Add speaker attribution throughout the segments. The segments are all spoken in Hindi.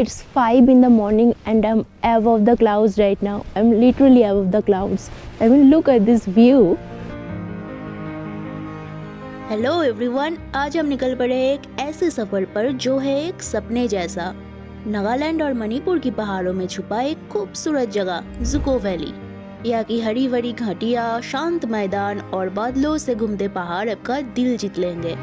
Speaker 1: It's 5 in the morning and I'm above the clouds right now. I'm literally above the clouds. I mean, look at this view.
Speaker 2: Hello everyone, आज हम निकल पड़े एक ऐसे सफर पर जो है एक सपने जैसा। नागालैंड और मणिपुर की पहाड़ों में छुपा एक खूबसूरत जगह जुको वैली। यहाँ की हरी भरी घाटियाँ, शांत मैदान और बादलों से घूमते पहाड़ आपका दिल जीत लेंगे।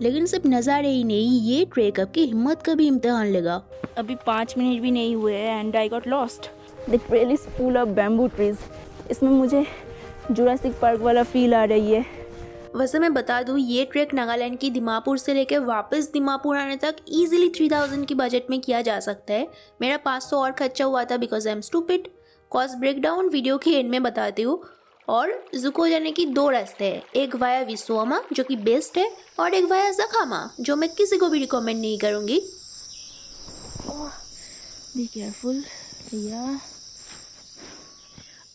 Speaker 2: लेकिन सिर्फ नज़ारे ही नहीं, ये ट्रेक आपकी हिम्मत का भी इम्तिहान लेगा।
Speaker 3: अभी 5 मिनट भी नहीं हुए हैं and I got lost.
Speaker 1: The trail is full of bamboo trees. इसमें मुझे जुरासिक पार्क वाला फील आ रही है।
Speaker 2: वैसे मैं बता दूं, ये ट्रैक नागालैंड की दिमापुर से लेकर वापस दिमापुर आने तक इजीली 3000 की बजट में किया जा सकता है। मेरा 500 और खर्चा हुआ था because I am stupid. Cost breakdown video के एंड में बताती हूँ। और जुको जाने की 2 रास्ते हैं, एक वाया विसोमा जो कि बेस्ट है और एक वाया जखामा जो मैं किसी को भी रिकमेंड नहीं करूँगी।
Speaker 3: बी केयरफुल भैया।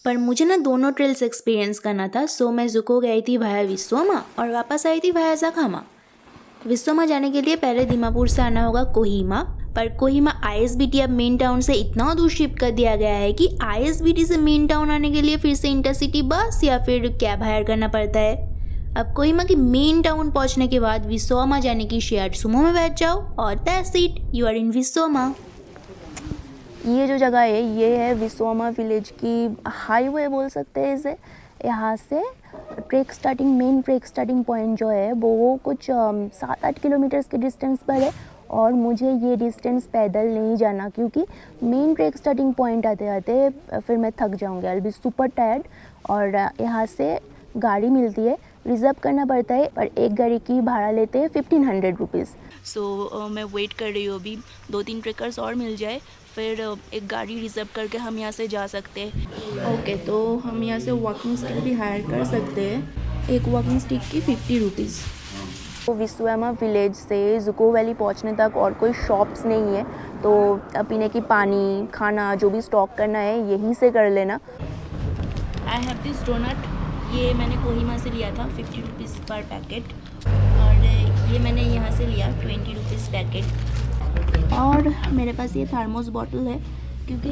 Speaker 2: पर मुझे ना दोनों ट्रेल्स एक्सपीरियंस करना था, सो मैं जुको गई थी वाया विसोमा और वापस आई थी वाया जखामा। विसोमा जाने के लिए पहले दिमापुर से आना होगा कोहिमा, पर कोहिमा आईएसबीटी अब मेन टाउन से इतना दूर शिफ्ट कर दिया गया है कि आईएसबीटी से मेन टाउन आने के लिए फिर से इंटरसिटी बस या फिर कैब हायर करना पड़ता है। अब कोहिमा की मेन टाउन पहुंचने के बाद विसोमा जाने की शेयर्ड सुमो में बैठ जाओ और that's it, you are in Visoma.
Speaker 1: ये जो जगह है ये है विसोमा विलेज की हाईवे बोल सकते हैं इसे। यहाँ से मेन ट्रेक स्टार्टिंग पॉइंट जो है वो कुछ 7-8 किलोमीटर्स के डिस्टेंस पर है और मुझे ये डिस्टेंस पैदल नहीं जाना क्योंकि मेन ट्रेक स्टार्टिंग पॉइंट आते आते फिर मैं थक जाऊँगी, I will be super tired. और यहाँ से गाड़ी मिलती है, रिज़र्व करना पड़ता है, और एक गाड़ी की भाड़ा लेते हैं 1500 रुपीज़।
Speaker 3: सो मैं वेट कर रही हूँ अभी 2-3 ट्रेकर्स और मिल जाए, फिर एक गाड़ी रिजर्व करके हम यहाँ से जा सकते हैं। ओके, तो हम यहाँ से वॉकिंग स्टिक भी हायर कर सकते हैं। एक वॉकिंग स्टिक की 50 रुपीज़।
Speaker 1: तो विसोमा विलेज से जुको वैली पहुंचने तक और कोई शॉप्स नहीं है, तो पीने की पानी, खाना जो भी स्टॉक करना है यहीं से कर लेना।
Speaker 3: आई हैव दिस डोनट, ये मैंने कोहिमा से लिया था 50 रुपीज़ पर पैकेट, और ये मैंने यहाँ से लिया 20 रुपीज़ पैकेट। और मेरे पास ये थर्मोस बॉटल है क्योंकि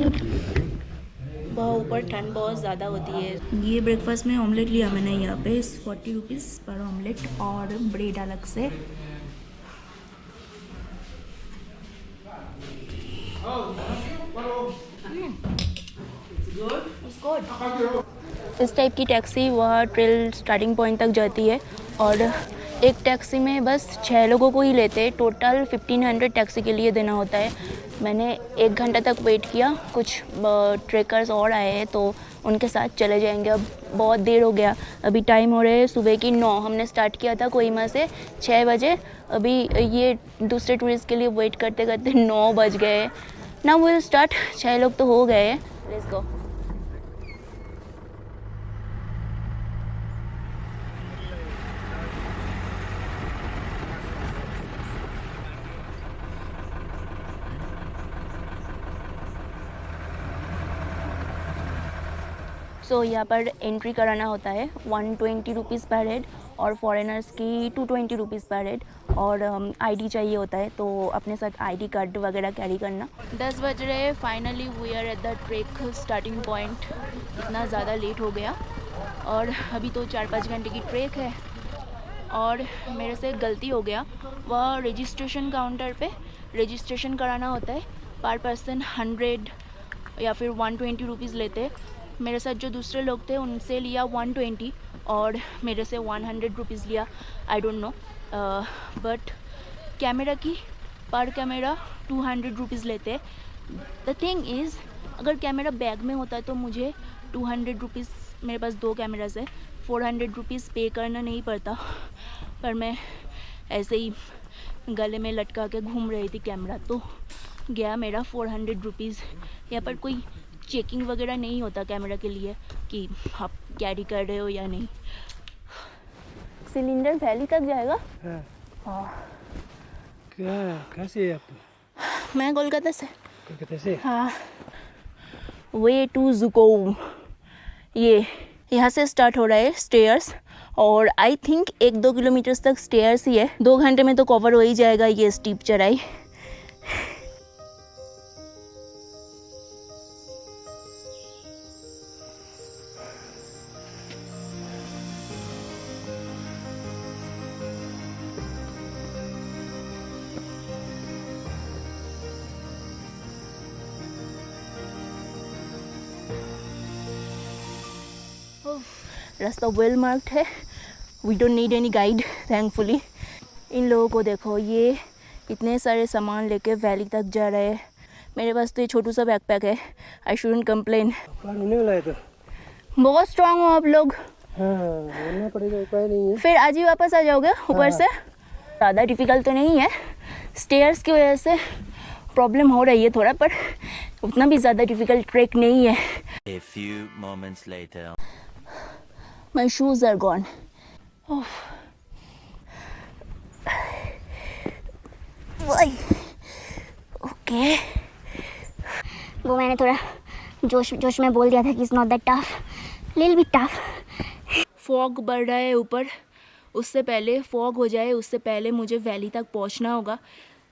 Speaker 3: बहुत ऊपर ठंड बहुत ज़्यादा होती है। ये ब्रेकफास्ट में ऑमलेट लिया मैंने यहाँ पे 40 रुपीज़ पर ऑमलेट और ब्रेड अलग से।
Speaker 1: इस टाइप की टैक्सी वह ट्रेल स्टार्टिंग पॉइंट तक जाती है और एक टैक्सी में बस 6 लोगों को ही लेते हैं। टोटल 1500 टैक्सी के लिए देना होता है। मैंने 1 घंटा तक वेट किया, कुछ ट्रेकर्स और आए हैं तो उनके साथ चले जाएंगे। अब बहुत देर हो गया, अभी टाइम हो रहे है सुबह की 9। हमने स्टार्ट किया था कोहिमा से 6 बजे, अभी ये दूसरे टूरिस्ट के लिए वेट करते करते 9 बज गए। Now will start. 6 लोग तो हो गए, लेट्स गो। सो यहाँ पर एंट्री कराना होता है 120 रुपीज़ पर हेड और फॉरेनर्स की 220 रुपीज़ पर हेड, और आईडी चाहिए होता है तो अपने साथ आईडी कार्ड वगैरह कैरी करना। 10 बज रहे हैं, finally we are at the trek starting point. इतना ज़्यादा लेट हो गया और अभी तो 4-5 घंटे की ट्रेक है। और मेरे से गलती हो गया, वह रजिस्ट्रेशन काउंटर पे रजिस्ट्रेशन कराना होता है, पर पर्सन 100 या फिर 120 रुपीज़ लेते हैं। मेरे साथ जो दूसरे लोग थे उनसे लिया 120 और मेरे से 100 रुपीज़ लिया। I don't know, but camera की पर कैमरा 200 रुपीज़ लेते हैं। द थिंग इज़, अगर कैमरा बैग में होता तो मुझे 200 रुपीज़, मेरे पास 2 कैमराज है, 400 रुपीज़ पे करना नहीं पड़ता। पर मैं ऐसे ही गले में लटका के घूम रही थी कैमरा, तो गया मेरा 400 रुपीज़। यहाँ पर कोई चेकिंग वगैरह नहीं होता कैमरा के लिए कि आप कैरी कर रहे हो या नहीं। सिलेंडर वैली तक जाएगा।
Speaker 4: क्या कैसे है आप?
Speaker 1: मैं कोलकाता से।
Speaker 4: कोलकाता से?
Speaker 1: हाँ, वे टू जुको। ये यहाँ से स्टार्ट हो रहा है स्टेयर्स और आई थिंक 1-2 किलोमीटर्स तक स्टेयर्स ही है। 2 घंटे में तो कवर हो ही जाएगा ये स्टीप चढ़ाई। रास्ता वेल मार्क्ड है, we don't need any guide thankfully. इन लोगों को देखो, ये इतने सारे सामान लेके वैली तक जा रहे हैं। मेरे पास तो ये छोटू सा बैकपैक है, आई शुडंट कंप्लेन।
Speaker 4: पार होने वाला है तो
Speaker 1: बहुत स्ट्रांग हो आप लोग।
Speaker 4: हाँ होना पड़ेगा, उपाय नहीं है।
Speaker 1: फिर आज ही वापस आ जाओगे ऊपर से? ज़्यादा डिफ़िकल्ट तो नहीं है, स्टेयर्स की वजह से प्रॉब्लम हो रही है थोड़ा, पर उतना भी ज़्यादा डिफ़िकल्ट ट्रैक नहीं है।
Speaker 5: A few moments later.
Speaker 1: My shoes are gone. Oh. Why? Okay.
Speaker 6: वो मैंने थोड़ा जोश में बोल दिया था कि it's not that tough, little bit tough.
Speaker 1: Fog बढ़ रहा है ऊपर, उससे पहले फॉग हो जाए उससे पहले मुझे वैली तक पहुंचना होगा।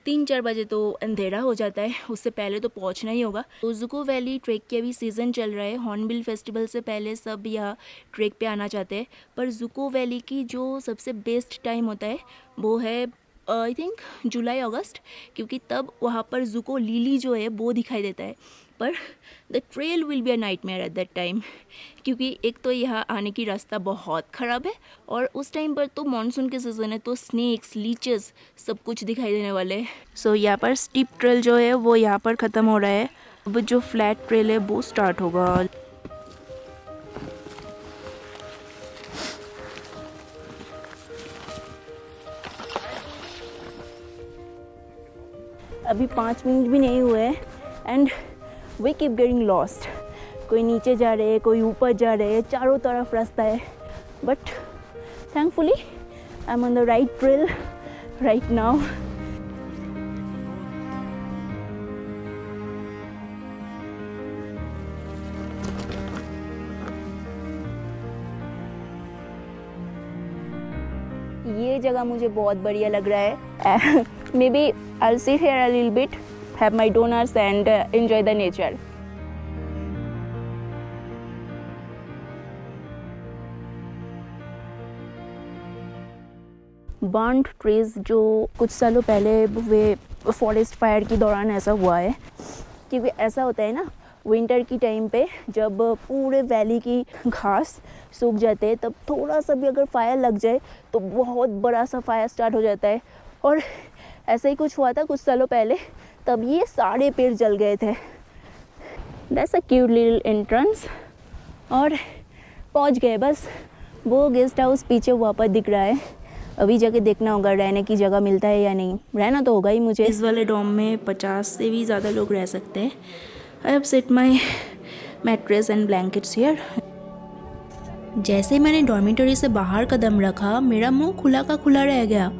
Speaker 1: 3-4 बजे तो अंधेरा हो जाता है, उससे पहले तो पहुंचना ही होगा। तो जुको वैली ट्रैक की अभी सीज़न चल रहा है। हॉर्नबिल फेस्टिवल से पहले सब यहाँ ट्रैक पे आना चाहते हैं, पर जुको वैली की जो सबसे बेस्ट टाइम होता है वो है आई थिंक जुलाई अगस्त, क्योंकि तब वहाँ पर जुको लिली जो है वो दिखाई देता है। पर the trail will be a nightmare at that time, क्योंकि एक तो यहाँ आने की रास्ता बहुत ख़राब है और उस टाइम पर तो मानसून के सीज़न है, तो स्नेक्स, लीचेस सब कुछ दिखाई देने वाले हैं। सो यहाँ पर स्टीप ट्रेल जो है वो यहाँ पर ख़त्म हो रहा है। अब जो फ्लैट ट्रेल है वो स्टार्ट होगा। अभी 5 मिनट भी नहीं हुए हैं and we keep getting lost. कोई नीचे जा रहे हैं, कोई ऊपर जा रहे हैं, चारों तरफ रास्ता है, but thankfully I am on the right trail right now. ये जगह मुझे बहुत बढ़िया लग रहा है। Maybe I will sit here a little bit, have my donuts and enjoy the nature. Burned trees जो कुछ सालों पहले हुए फॉरेस्ट फायर के दौरान ऐसा हुआ है, क्योंकि ऐसा होता है ना विंटर की टाइम पे जब पूरे वैली की घास सूख जाते हैं, तब थोड़ा सा भी अगर फायर लग जाए तो बहुत बड़ा सा फायर स्टार्ट हो जाता है। और ऐसा ही कुछ हुआ था कुछ सालों पहले, तब ये सारे पेड़ जल गए थे। That's a cute little entrance और पहुंच गए बस। वो गेस्ट हाउस पीछे वहाँ पर दिख रहा है, अभी जाके देखना होगा रहने की जगह मिलता है या नहीं। रहना तो होगा ही मुझे। इस वाले डॉम में 50 से भी ज़्यादा लोग रह सकते हैं। I have set my mattress and blankets here.
Speaker 2: जैसे मैंने डॉर्मिटरी से बाहर कदम रखा, मेरा मुंह खुला का खुला रह गया।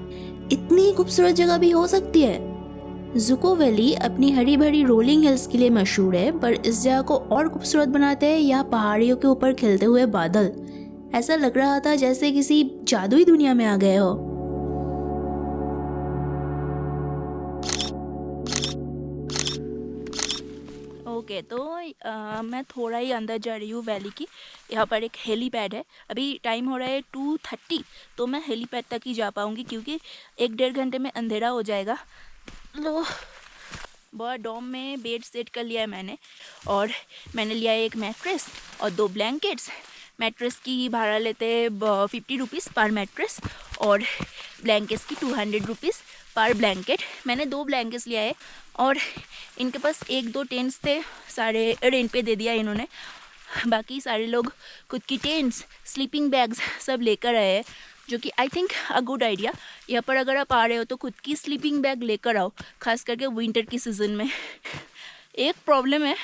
Speaker 2: इतनी खूबसूरत जगह भी हो सकती है। जुको वैली अपनी हरी भरी रोलिंग हिल्स के लिए मशहूर है, पर इस जगह को और खूबसूरत बनाते हैं यहाँ पहाड़ियों के ऊपर खिलते हुए बादल। ऐसा लग रहा था जैसे किसी जादुई दुनिया में आ गए हो।
Speaker 1: ओके तो मैं थोड़ा ही अंदर जा रही हूँ वैली की। यहाँ पर एक हेलीपैड है, अभी टाइम हो रहा है 2:30, तो मैं हेलीपैड तक ही जा पाऊँगी क्योंकि 1-1.5 घंटे में अंधेरा हो जाएगा। लो बहुत डॉम में बेड सेट कर लिया है मैंने, और मैंने लिया है एक मैट्रेस और 2 ब्लैंकेट्स। मैट्रेस की भाड़ा लेते हैं 50 रुपीज़ पर मैट्रेस और ब्लैंकेट्स की 200 रुपीज़ पर ब्लैंकेट। मैंने 2 ब्लैंकेट्स लिया है और इनके पास 1-2 टेंट्स थे, सारे रेंट पे दे दिया इन्होंने। बाकी सारे लोग खुद की टेंट्स, स्लीपिंग बैग्स सब लेकर आए हैं, जो कि I think a good idea. यहाँ पर अगर आप आ रहे हो तो खुद की स्लीपिंग बैग लेकर आओ, खास करके विंटर की सीज़न में। एक प्रॉब्लम है,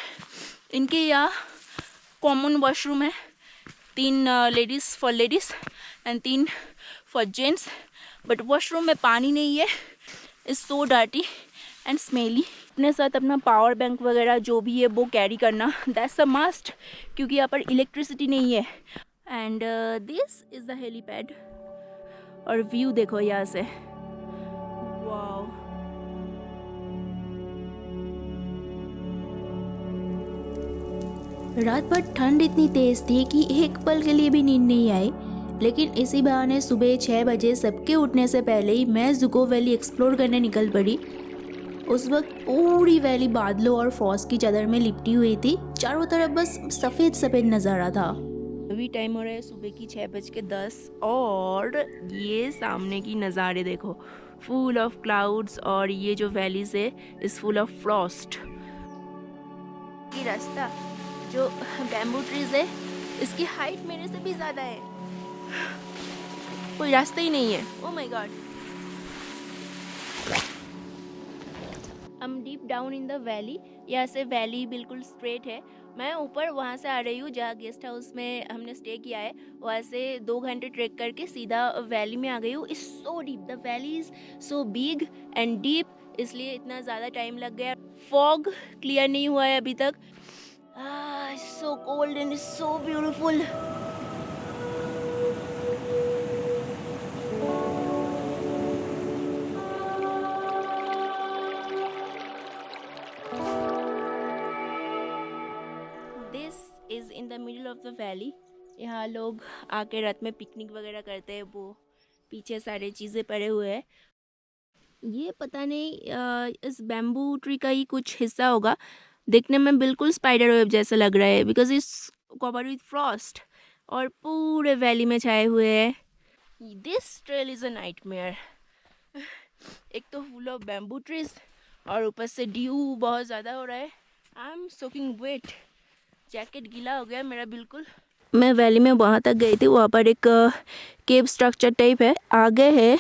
Speaker 1: इनके यहाँ कॉमन वॉशरूम है, 3 ladies for ladies and 3 for gents, but washroom में पानी नहीं है। Is so dirty and smelly. अपने साथ अपना पावर बैंक वगैरह जो भी है वो कैरी करना, दैट्स अ मस्ट, क्योंकि यहाँ पर इलेक्ट्रिसिटी नहीं है।
Speaker 3: And this is the helipad और व्यू देखो यहाँ से, वाओ।
Speaker 2: रात भर ठंड इतनी तेज थी कि एक पल के लिए भी नींद नहीं आई, लेकिन इसी बहाने सुबह 6 बजे सबके उठने से पहले ही मैं जुको वैली एक्सप्लोर करने निकल पड़ी। उस वक्त पूरी वैली बादलों और फॉग की चादर में लिपटी हुई थी, चारों तरफ बस सफ़ेद सफ़ेद नज़ारा था।
Speaker 3: अभी टाइम हो रहा है सुबह की 6:10 और ये सामने की नज़ारे देखो, फुल ऑफ क्लाउड्स, और ये जो वैलीज है इज़ फुल ऑफ फ्रॉस्ट। ये रास्ता जो बैम्बू ट्रीज है इसकी हाइट मेरे से भी ज़्यादा है, कोई रास्ता ही नहीं है। Oh my God. हम deep down in the valley, यहाँ से वैली बिल्कुल स्ट्रेट है। मैं ऊपर वहाँ से आ रही हूँ जहाँ गेस्ट हाउस में हमने स्टे किया है, वहाँ से 2 घंटे ट्रेक करके सीधा वैली में आ गई हूँ। It's so deep, the valley is so big and deep, इसलिए इतना ज़्यादा टाइम लग गया। फॉग क्लियर नहीं हुआ है अभी तक। So cold and so beautiful. This is in the middle of the valley. यहाँ लोग आके रात में पिकनिक वगैरह करते हैं, वो पीछे सारे चीज़ें पड़े हुए हैं। ये पता नहीं इस बैम्बू ट्री का ही कुछ हिस्सा होगा, देखने में बिल्कुल स्पाइडर वेब जैसा लग रहा है because it's covered with Frost और पूरे वैली में छाए हुए हैं। This trail is a nightmare. एक तो फुल ऑफ बैम्बू ट्रीज और ऊपर से ड्यू बहुत ज़्यादा हो रहा है। I am soaking wet, jacket गीला हो गया मेरा बिल्कुल। मैं वैली में वहाँ तक गई थी, वहाँ पर एक केव स्ट्रक्चर टाइप है, आगे है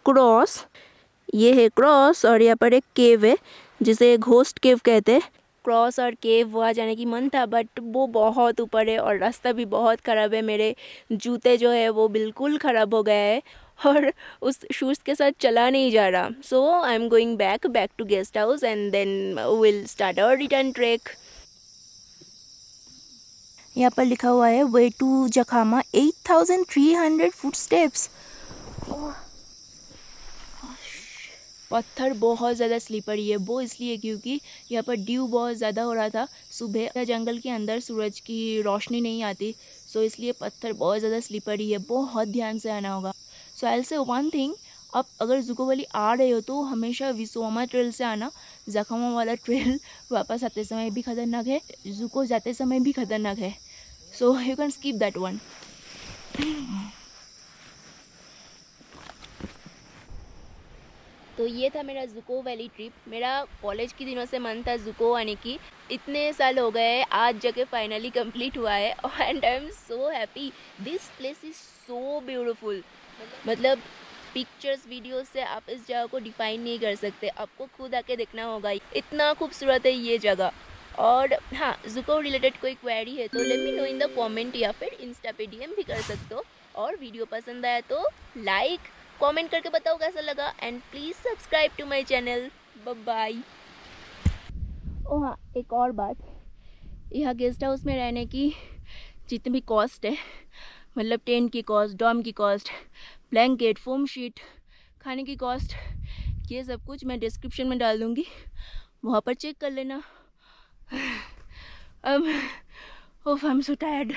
Speaker 3: क्रॉस, ये है क्रॉस और यहाँ पर एक केव है जिसे घोस्ट केव कहते हैं। क्रॉस और केव वहाँ जाने की मन था बट वो बहुत ऊपर है और रास्ता भी बहुत ख़राब है। मेरे जूते जो है वो बिल्कुल ख़राब हो गया है और उस शूज़ के साथ चला नहीं जा रहा। So I am going back to guest house and then will start our return trek. यहाँ पर लिखा हुआ है way to Jakhama 8300 foot steps. पत्थर बहुत ज़्यादा स्लिपरी है, वो इसलिए क्योंकि यहाँ पर ड्यू बहुत ज़्यादा हो रहा था सुबह, जंगल के अंदर सूरज की रोशनी नहीं आती, सो इसलिए पत्थर बहुत ज़्यादा स्लिपरी है, बहुत ध्यान से आना होगा। So I will say one thing, आप अगर जुको वैली आ रहे हो तो हमेशा विसोमा ट्रेल से आना। जखामा वाला ट्रेल वापस आते समय भी खतरनाक है, जुको जाते समय भी खतरनाक है, so you can skip that one. तो ये था मेरा जुको वैली ट्रिप। मेरा कॉलेज के दिनों से मन था जुको आने की, इतने साल हो गए, आज जाके फाइनली कंप्लीट हुआ है and I am so happy. This place is so beautiful, मतलब पिक्चर्स वीडियोस से आप इस जगह को डिफाइन नहीं कर सकते, आपको खुद आके देखना होगा, इतना खूबसूरत है ये जगह। और हाँ, जुको रिलेटेड कोई क्वेरी है तो let me know in the comment या फिर इंस्टा पे डीएम भी कर सकते हो। और वीडियो पसंद आया तो लाइक कमेंट करके बताओ कैसा लगा and please subscribe to my channel. Bye bye. Oh हाँ, एक और बात, यहाँ गेस्ट हाउस में रहने की जितनी भी कॉस्ट है, मतलब टेंट की कॉस्ट, डॉर्म की कॉस्ट, ब्लैंकेट, फोम शीट, खाने की कॉस्ट, ये सब कुछ मैं डिस्क्रिप्शन में डाल दूँगी, वहाँ पर चेक कर लेना। I am so tired.